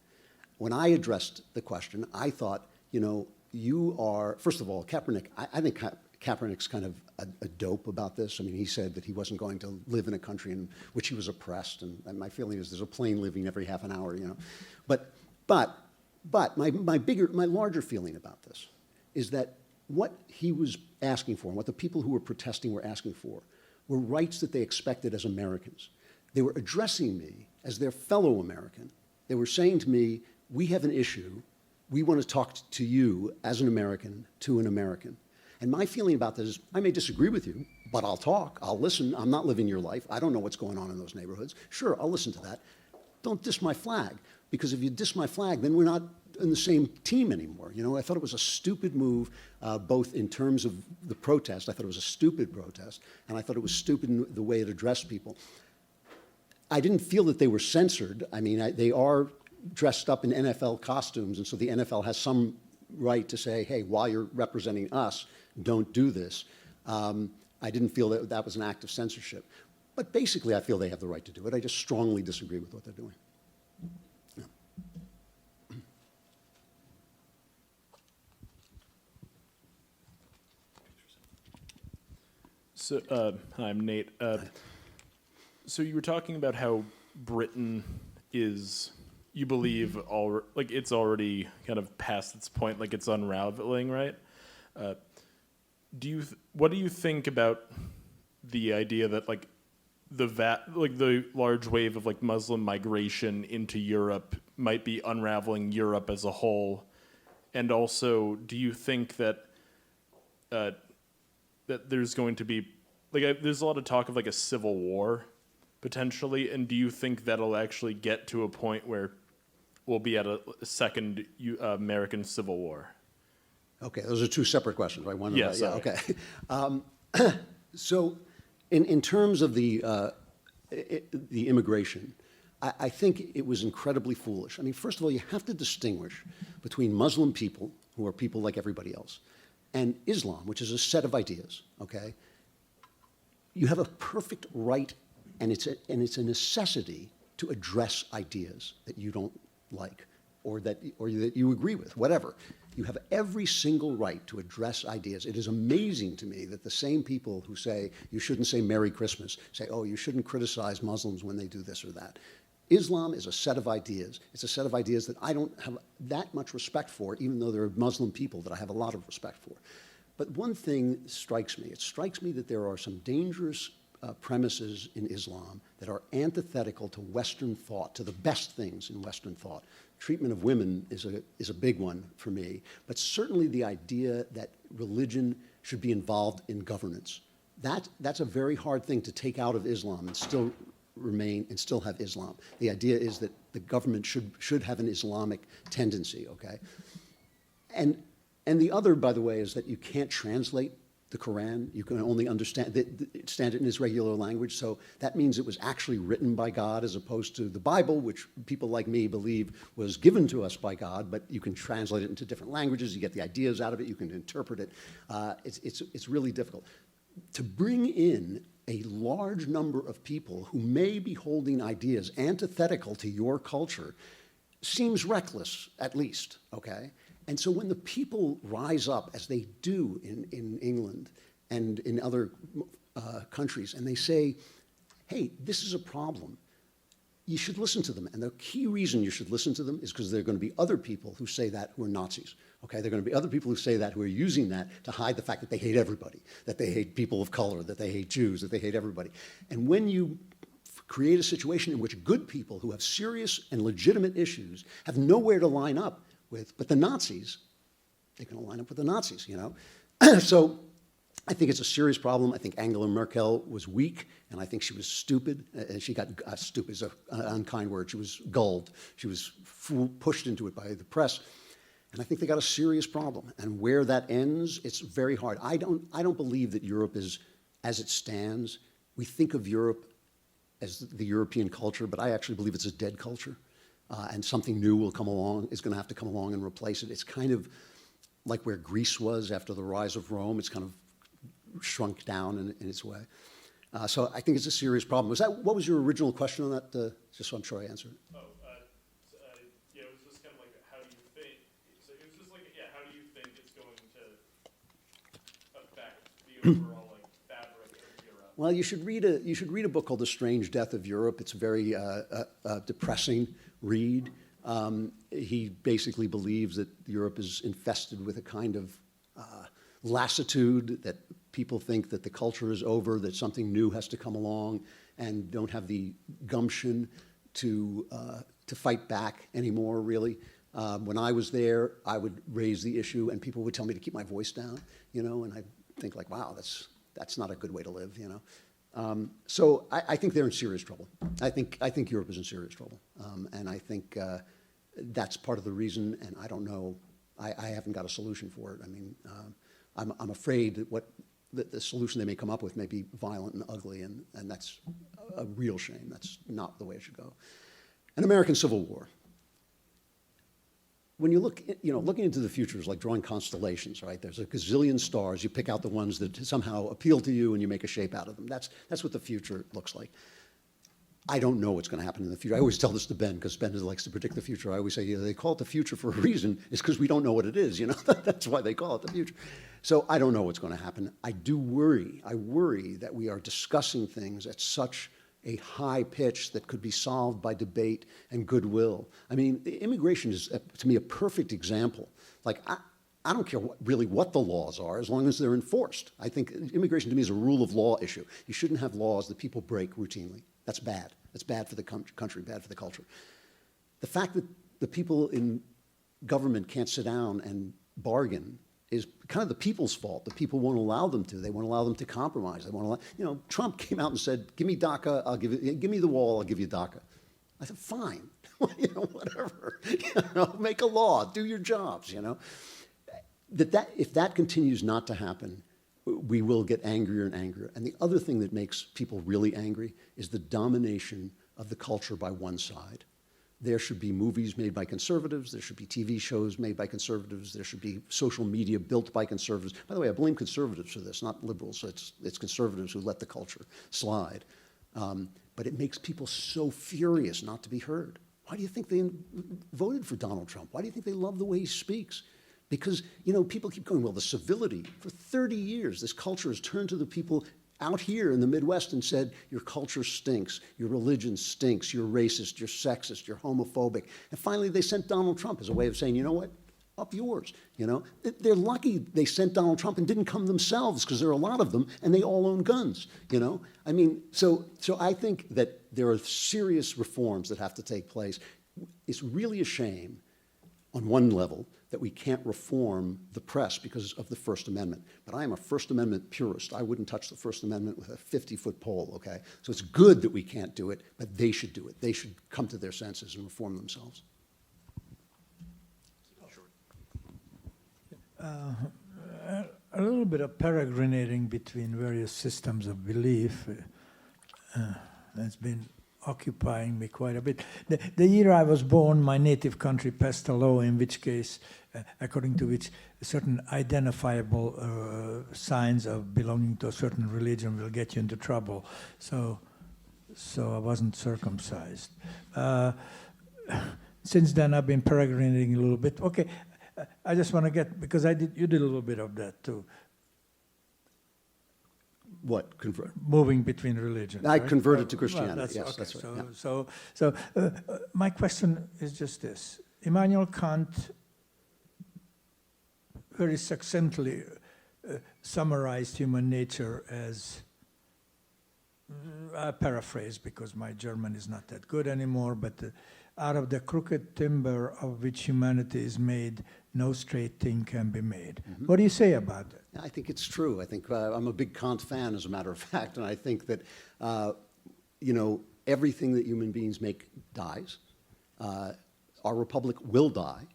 When I addressed the question, I thought, you are, first of all, Kaepernick, I think Kaepernick's kind of a dope about this. I mean, he said that he wasn't going to live in a country in which he was oppressed, and my feeling is there's a plane leaving every half an hour, But my larger feeling about this is that what he was asking for, and what the people who were protesting were asking for, were rights that they expected as Americans. They were addressing me as their fellow American. They were saying to me, we have an issue. We want to talk to you as an American to an American. And my feeling about this is, I may disagree with you, but I'll talk, I'll listen. I'm not living your life. I don't know what's going on in those neighborhoods. Sure, I'll listen to that. Don't diss my flag, because if you diss my flag, then we're not in the same team anymore. I thought it was a stupid move, both in terms of the protest. I thought it was a stupid protest, and I thought it was stupid in the way it addressed people. I didn't feel that they were censored. I mean, they are dressed up in NFL costumes, and so the NFL has some right to say, hey, while you're representing us, don't do this. I didn't feel that that was an act of censorship. But basically, I feel they have the right to do it. I just strongly disagree with what they're doing. Yeah. So, hi, I'm Nate. So you were talking about how Britain is, you believe, it's already kind of past its point, like it's unraveling, right? What do you think about the idea that the large wave of Muslim migration into Europe might be unraveling Europe as a whole? And also, do you think that that there's going to be there's a lot of talk of a civil war potentially, and do you think that'll actually get to a point where we'll be at a second American Civil War? Okay, those are two separate questions, right? One of Yes. Yeah, okay. So, in terms of the immigration, I think it was incredibly foolish. I mean, first of all, you have to distinguish between Muslim people, who are people like everybody else, and Islam, which is a set of ideas. Okay, you have a perfect right, and it's a necessity to address ideas that you don't like, or that you agree with, whatever. You have every single right to address ideas. It is amazing to me that the same people who say you shouldn't say Merry Christmas say, oh, you shouldn't criticize Muslims when they do this or that. Islam is a set of ideas. It's a set of ideas that I don't have that much respect for, even though there are Muslim people that I have a lot of respect for. But one thing strikes me. It strikes me that there are some dangerous premises in Islam that are antithetical to Western thought, to the best things in Western thought. Treatment of women is a big one for me, but certainly the idea that religion should be involved in governance. That's a very hard thing to take out of Islam and still remain and still have Islam. The idea is that the government should have an Islamic tendency, okay? And the other, by the way, is that you can't translate the Quran. You can only understand it in its regular language. So that means it was actually written by God as opposed to the Bible, which people like me believe was given to us by God, but you can translate it into different languages. You get the ideas out of it. You can interpret it. It's really difficult. To bring in a large number of people who may be holding ideas antithetical to your culture seems reckless, at least, okay? And so when the people rise up, as they do in England and in other countries, and they say, hey, this is a problem, you should listen to them. And the key reason you should listen to them is because there are going to be other people who say that who are Nazis. Okay, there are going to be other people who say that who are using that to hide the fact that they hate everybody, that they hate people of color, that they hate Jews, that they hate everybody. And when you create a situation in which good people who have serious and legitimate issues have nowhere to line up with, but the Nazis, they're going to line up with the Nazis, you know? So I think it's a serious problem. I think Angela Merkel was weak, and I think she was stupid. And she got stupid is an unkind word. She was gulled. She was pushed into it by the press. And I think they got a serious problem. And where that ends, it's very hard. I don't believe that Europe is, as it stands, we think of Europe as the European culture, but I actually believe it's a dead culture. And something new will come along, is going to have to come along and replace it. It's kind of like where Greece was after the rise of Rome. It's kind of shrunk down in its way. So I think it's a serious problem. What was your original question on that? Just so I'm sure I answered it. Oh, yeah, it was just kind of like, how do you think? So it was just like, yeah, how do you think it's going to affect the overall like fabric of Europe? Well, you should read a book called The Strange Death of Europe. It's a very depressing read. He basically believes that Europe is infested with a kind of lassitude, that people think that the culture is over, that something new has to come along, and don't have the gumption to fight back anymore, really. When I was there, I would raise the issue, and people would tell me to keep my voice down, you know, and I think like, wow, that's not a good way to live, you know. So I think they're in serious trouble. I think Europe is in serious trouble, and I think that's part of the reason. And I don't know. I haven't got a solution for it. I mean, I'm afraid that the solution they may come up with may be violent and ugly, and that's a real shame. That's not the way it should go. An American Civil War. When you look, you know, looking into the future is like drawing constellations, right? There's a gazillion stars. You pick out the ones that somehow appeal to you, and you make a shape out of them. That's what the future looks like. I don't know what's going to happen in the future. I always tell this to Ben, because Ben likes to predict the future. I always say, you know, they call it the future for a reason. It's because we don't know what it is, you know. That's why they call it the future. So I don't know what's going to happen. I do worry. I worry that we are discussing things at such a high pitch that could be solved by debate and goodwill. I mean, immigration is, to me, a perfect example. Like, I don't care really what the laws are, as long as they're enforced. I think immigration, to me, is a rule of law issue. You shouldn't have laws that people break routinely. That's bad. That's bad for the country, bad for the culture. The fact that the people in government can't sit down and bargain is kind of the people's fault. The people won't allow them to. They won't allow them to compromise. They won't allow, you know, Trump came out and said, give me DACA, I'll give it, give me the wall, I'll give you DACA. I said, fine, you know, whatever. You know, make a law, do your jobs, you know. If that continues not to happen, we will get angrier and angrier. And the other thing that makes people really angry is the domination of the culture by one side. There should be movies made by conservatives. There should be TV shows made by conservatives. There should be social media built by conservatives. By the way, I blame conservatives for this, not liberals. It's conservatives who let the culture slide. But it makes people so furious not to be heard. Why do you think they voted for Donald Trump? Why do you think they love the way he speaks? Because, you know, people keep going, well, the civility. For 30 years, this culture has turned to the people out here in the Midwest and said, your culture stinks, your religion stinks, you're racist, you're sexist, you're homophobic. And finally, they sent Donald Trump as a way of saying, you know what, up yours, you know. They're lucky they sent Donald Trump and didn't come themselves, because there are a lot of them, and they all own guns, you know. I mean, so I think that there are serious reforms that have to take place. It's really a shame, on one level, that we can't reform the press because of the First Amendment. But I am a First Amendment purist. I wouldn't touch the First Amendment with a 50-foot pole, okay? So it's good that we can't do it, but they should do it. They should come to their senses and reform themselves. A little bit bit of peregrinating between various systems of belief. That's been occupying me quite a bit. The year I was born, my native country passed a law in which case, according to which certain identifiable signs of belonging to a certain religion will get you into trouble. So I wasn't circumcised. Since then, I've been peregrinating a little bit. Okay, I just want to get, because you did a little bit of that too. What? Convert? Moving between religions. I right? converted to Well, Christianity. Yes, okay. that's right. Yeah. So my question is just this. Immanuel Kant very succinctly summarized human nature as, I paraphrase because my German is not that good anymore, but out of the crooked timber of which humanity is made, no straight thing can be made. Mm-hmm. What do you say about that? I think it's true. I think I'm a big Kant fan, as a matter of fact, and I think that everything that human beings make dies. Our republic will die.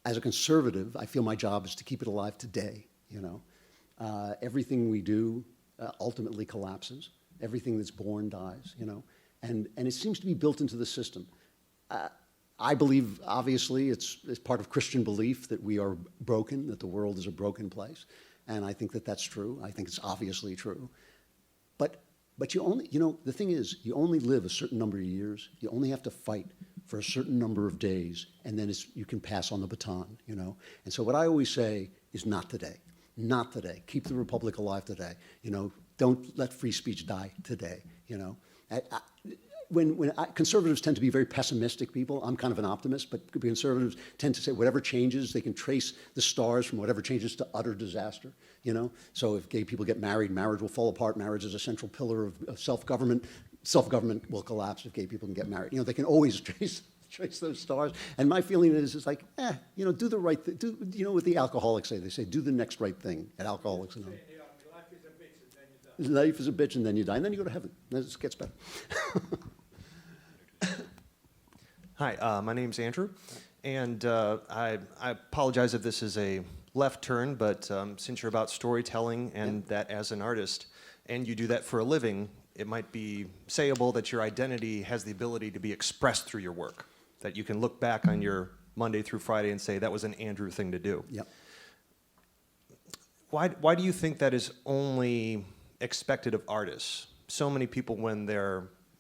As a conservative, I feel my job is to keep it alive today. Everything we do ultimately collapses. Everything that's born dies. And it seems to be built into the system. I believe, obviously, it's part of Christian belief that we are broken, that the world is a broken place. And I think that that's true. I think it's obviously true. But you only, the thing is, you only live a certain number of years. You only have to fight for a certain number of days, and then you can pass on the baton, And so what I always say is not today. Not today. Keep the republic alive today. Don't let free speech die today, Conservatives tend to be very pessimistic people. I'm kind of an optimist, but conservatives tend to say whatever changes, they can trace the stars from whatever changes to utter disaster, So if gay people get married, marriage will fall apart. Marriage is a central pillar of self-government. Self-government will collapse if gay people can get married. They can always trace those stars. And my feeling is like, do the right thing. Do what the alcoholics say? They say, do the next right thing at Alcoholics Anonymous. Life is a bitch and then you die. And then you go to heaven. It gets better. Hi, my name's Andrew, and I apologize if this is a left turn, but since you're about storytelling and that as an artist, and you do that for a living, it might be sayable that your identity has the ability to be expressed through your work, that you can look back on your Monday through Friday and say, that was an Andrew thing to do. Yep. Why do you think that is only expected of artists? So many people, when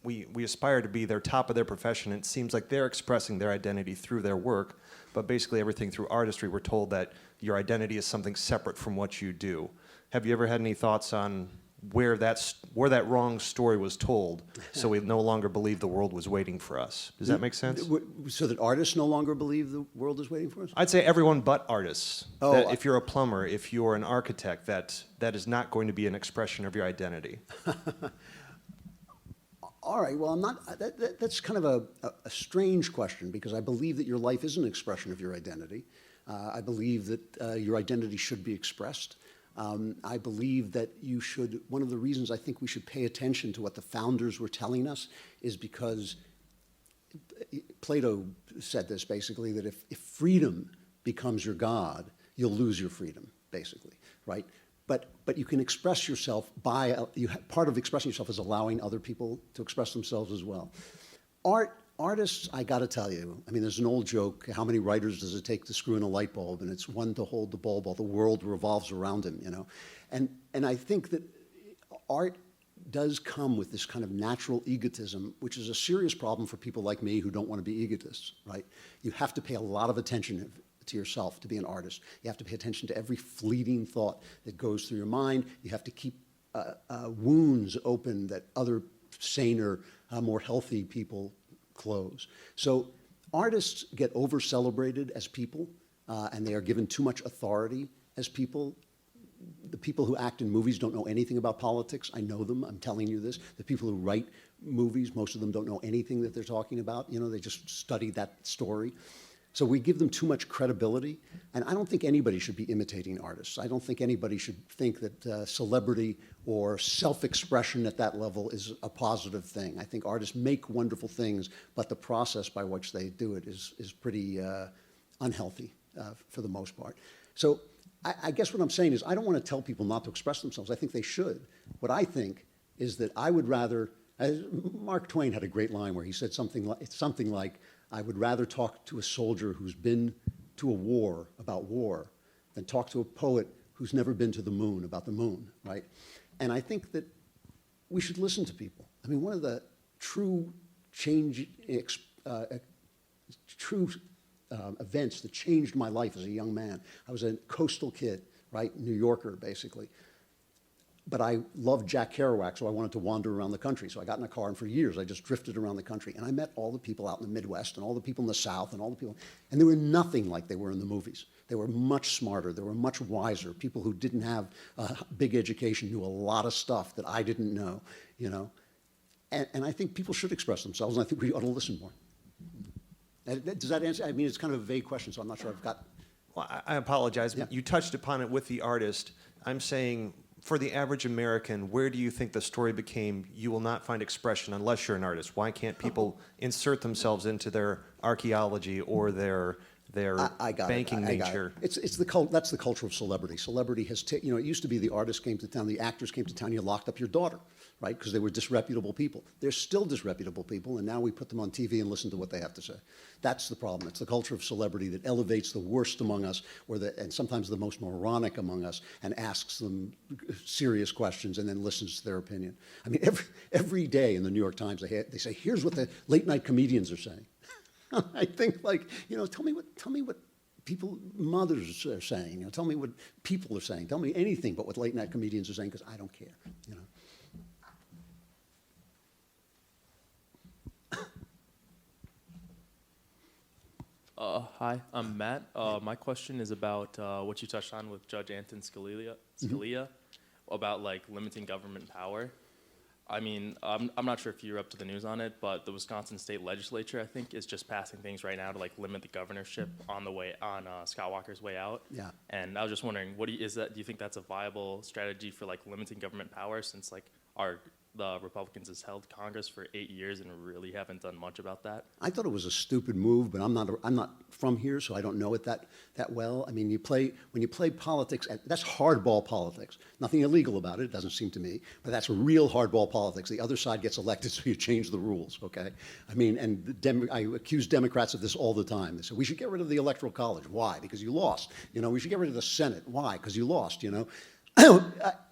we aspire to be their top of their profession, it seems like they're expressing their identity through their work, but basically everything through artistry, we're told that your identity is something separate from what you do. Have you ever had any thoughts on where that wrong story was told, so we no longer believe the world was waiting for us? Does that make sense? So that artists no longer believe the world is waiting for us? I'd say everyone but artists. Oh, That if you're a plumber, if you're an architect, that is not going to be an expression of your identity. All right, well, I'm not, that's kind of a strange question, because I believe that your life is an expression of your identity. I believe that your identity should be expressed. I believe that one of the reasons I think we should pay attention to what the founders were telling us is because Plato said this, basically, that if freedom becomes your God, you'll lose your freedom, basically, right? But you can express yourself part of expressing yourself is allowing other people to express themselves as well. Artists, I got to tell you, there's an old joke, how many writers does it take to screw in a light bulb? And it's one to hold the bulb while the world revolves around him, And I think that art does come with this kind of natural egotism, which is a serious problem for people like me who don't want to be egotists, right? You have to pay a lot of attention to yourself to be an artist. You have to pay attention to every fleeting thought that goes through your mind. You have to keep wounds open that other saner, more healthy people close. So artists get over-celebrated as people, and they are given too much authority as people. The people who act in movies don't know anything about politics. I know them. I'm telling you this. The people who write movies, most of them don't know anything that they're talking about. They just study that story. So we give them too much credibility, and I don't think anybody should be imitating artists. I don't think anybody should think that celebrity or self-expression at that level is a positive thing. I think artists make wonderful things, but the process by which they do it is pretty unhealthy for the most part. So I guess what I'm saying is I don't want to tell people not to express themselves. I think they should. What I think is that I would rather, as Mark Twain had a great line where he said something like, I would rather talk to a soldier who's been to a war about war than talk to a poet who's never been to the moon about the moon, right? And I think that we should listen to people. I mean, one of the true events that changed my life as a young man. I was a coastal kid, right? New Yorker, basically. But I loved Jack Kerouac, so I wanted to wander around the country. So I got in a car, and for years, I just drifted around the country. And I met all the people out in the Midwest, and all the people in the South, and all the people. And they were nothing like they were in the movies. They were much smarter. They were much wiser. People who didn't have a big education knew a lot of stuff that I didn't know, you know. And I think people should express themselves, and I think we ought to listen more. Does that answer? I mean, it's kind of a vague question, so I'm not sure I've got. Well, I apologize. Yeah. You touched upon it with the artist. I'm saying, for the average American, where do you think the story became, you will not find expression unless you're an artist? Why can't people insert themselves into their archaeology or their I got banking it. I got nature? it. That's the culture of celebrity. Celebrity has, it used to be the artists came to town, the actors came to town, you locked up your daughter, right? Because they were disreputable people. They're still disreputable people, and now we put them on TV and listen to what they have to say. That's the problem. It's the culture of celebrity that elevates the worst among us, and sometimes the most moronic among us, and asks them serious questions and then listens to their opinion. I mean, every day in the New York Times, they say, here's what the late night comedians are saying. I think, like, tell me what people, mothers are saying. Tell me what people are saying. Tell me anything but what late night comedians are saying, because I don't care. Hi, I'm Matt. My question is about what you touched on with Judge Anton Scalia about like limiting government power. I mean, I'm not sure if you're up to the news on it, but the Wisconsin State Legislature, I think, is just passing things right now to like limit the governorship on Scott Walker's way out. Yeah. And I was just wondering, do you think that's a viable strategy for like limiting government power, since like the Republicans has held Congress for 8 years and really haven't done much about that? I thought it was a stupid move, but I'm not from here, so I don't know it that well. I mean, when you play politics, that's hardball politics. Nothing illegal about it, it doesn't seem to me, but that's real hardball politics. The other side gets elected, so you change the rules, okay? I mean, and I accuse Democrats of this all the time. They say, we should get rid of the Electoral College. Why? Because you lost. We should get rid of the Senate. Why? Because you lost,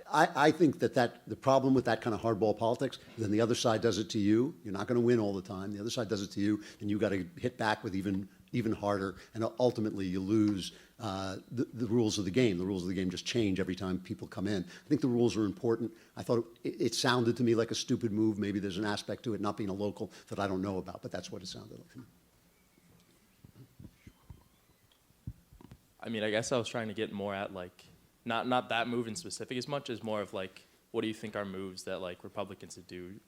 I think that the problem with that kind of hardball politics, then the other side does it to you. You're not going to win all the time. The other side does it to you, and you got to hit back with even harder, and ultimately you lose the rules of the game. The rules of the game just change every time people come in. I think the rules are important. I thought it sounded to me like a stupid move. Maybe there's an aspect to it not being a local that I don't know about, but that's what it sounded like. I mean, I guess I was trying to get more at like, not that move in specific as much as more of like, what do you think are moves that like Republicans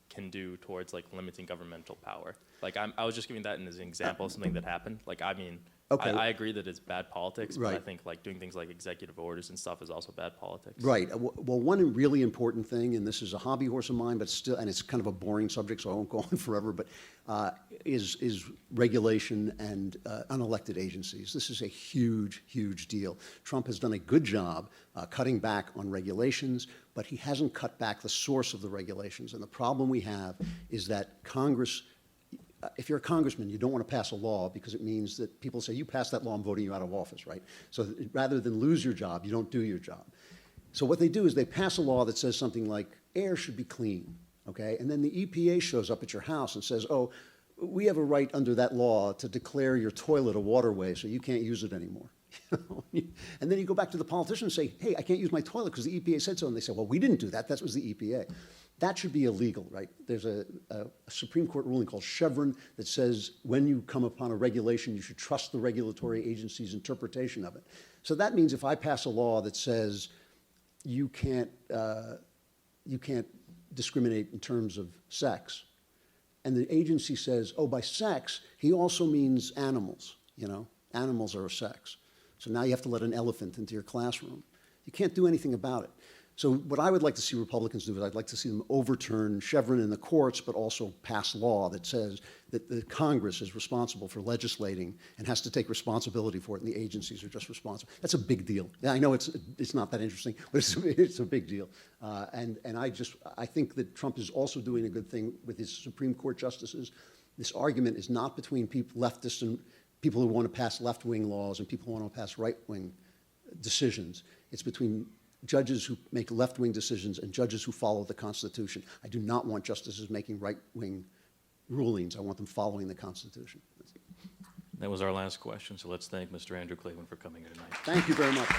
can do towards like limiting governmental power? Like I was just giving that as an example of something that happened. Like I mean, okay. I agree that it's bad politics, but Right. I think like doing things like executive orders and stuff is also bad politics. Right. Well, one really important thing, and this is a hobby horse of mine, but still, and it's kind of a boring subject, so I won't go on forever, but is regulation and unelected agencies. This is a huge, huge deal. Trump has done a good job cutting back on regulations, but he hasn't cut back the source of the regulations. And the problem we have is that Congress, if you're a congressman, you don't want to pass a law because it means that people say, you passed that law, I'm voting you out of office, right? So rather than lose your job, you don't do your job. So what they do is they pass a law that says something like, air should be clean, okay? And then the EPA shows up at your house and says, oh, we have a right under that law to declare your toilet a waterway, so you can't use it anymore. And then you go back to the politician and say, hey, I can't use my toilet because the EPA said so. And they say, well, we didn't do that. That was the EPA. That should be illegal, right? There's a Supreme Court ruling called Chevron that says when you come upon a regulation, you should trust the regulatory agency's interpretation of it. So that means if I pass a law that says you can't discriminate in terms of sex, and the agency says, oh, by sex, he also means animals, animals are a sex. So now you have to let an elephant into your classroom. You can't do anything about it. So what I would like to see Republicans do is I'd like to see them overturn Chevron in the courts, but also pass law that says that the Congress is responsible for legislating and has to take responsibility for it, and the agencies are just responsible. That's a big deal. Yeah, I know it's not that interesting, but it's a big deal. And I think that Trump is also doing a good thing with his Supreme Court justices. This argument is not between leftists and people who want to pass left-wing laws and people who want to pass right-wing decisions. It's between judges who make left-wing decisions and judges who follow the Constitution. I do not want justices making right-wing rulings. I want them following the Constitution. That was our last question, so let's thank Mr. Andrew Klavan for coming here tonight. Thank you very much.